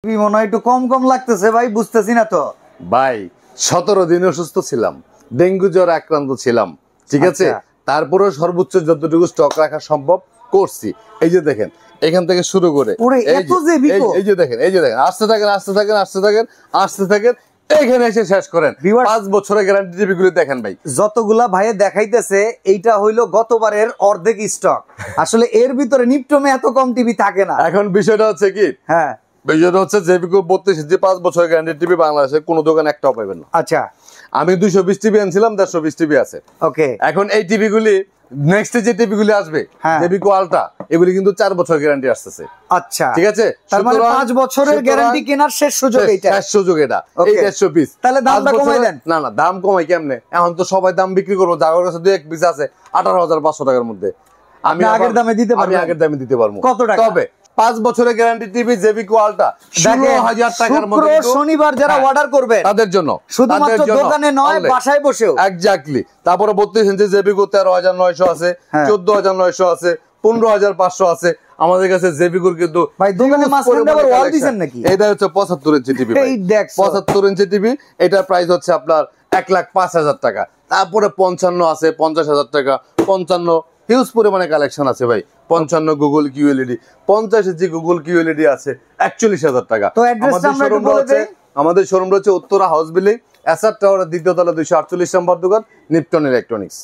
মনে হয় একটু কম কম লাগতেছে ভাই, বুঝতেছি না তো ভাই। 17 দিন অসুস্থ ছিলাম, ডেঙ্গু জ্বর আক্রান্ত ছিলাম, ঠিক আছে। তারপরে সর্বোচ্চ যতটুকু স্টক রাখা সম্ভব করছি। এই যে দেখেন, এখান থেকে শুরু করে এই যে দেখেন, আসতে থাকেন আসতে থাকেন আসতে থাকেন আসতে থাকেন, এখানে এসে শেষ করেন। 5 বছরের গ্যারান্টি টিভি গুলো দেখেন ভাই, যতগুলা ভাইয়ে দেখাইতেছে এইটা হইলো গতবারের অর্ধেক স্টক। আসলে এর ভিতরে নিপটমে এত কম টিভি থাকে না। এখন বিষয়টা হচ্ছে কি, হ্যাঁ বিষয়টা হচ্ছে জেবিকো 32 ইঞ্চি 5 বছরের গ্যারান্টি টিভি বাংলাদেশে কোনো দোকান একটাও পাবেন না। আচ্ছা, আমি 220 টিভি আনছিলাম, 150 টিভি আছে। ওকে, এখন এই টিভি গুলি নেক্সট যে টিভি গুলি আসবে জেবিকো আলট্রা, এগুলি কিন্তু 4 বছর গ্যারান্টি আসতেছে। আচ্ছা, ঠিক আছে, তার মানে 5 বছরের গ্যারান্টি কেনার শেষ সুযোগ এইটা, শেষ সুযোগ এটা। এই 150 পিস, তাহলে দামটা কমাই দেন। না না, দাম কমাই কেমনে? এখন তো সবাই দাম বিক্রি করবো, যার কাছে 2-1 পিস আছে 18,500 টাকার মধ্যে। আমি আগের দামে দিতে পারবো, আমি আগের দামে দিতে পারবো। কত টাকা? তবে 5 বছরের গ্যারান্টি টিভি জেবিকো আলট্রা 16,000 টাকার মধ্যে। শনিবার যারা অর্ডার করবে তাদের জন্য, শুধুমাত্র দোকানে নয়, বাসায় বসেও। এক্স্যাক্টলি। তারপরে 32 ইঞ্চি জেবিকো 13,900 আছে, 14,900 আছে, 15,500 আছে। আমাদের কাছে জেবিকোর কিন্তু ভাই দোকানে মাঝখানে আবার ওয়াল দিবেন নাকি? এটা হচ্ছে 75 ইঞ্চি টিভি। এই দেখ 75 ইঞ্চি টিভি, এটার প্রাইস হচ্ছে আপনার 1,05,000 টাকা। তারপরে 55 আছে 50,000 টাকা, 55 হিউজ পরিমাণে কালেকশন আছে ভাই। 55 গুগল কিউএলইডি, 50 ইঞ্চি গুগল কিউএলইডি আছে 41,000 টাকা। তো অ্যাড্রেসটা আমরা একটু বলে দেই। আমাদের শোরুম রয়েছে উত্তরা হাউস বিল্ডিং, এসআর টাওয়ারের দ্বিতীয় তলা 248 নম্বর দোকান, নিপটন ইলেকট্রনিক্স।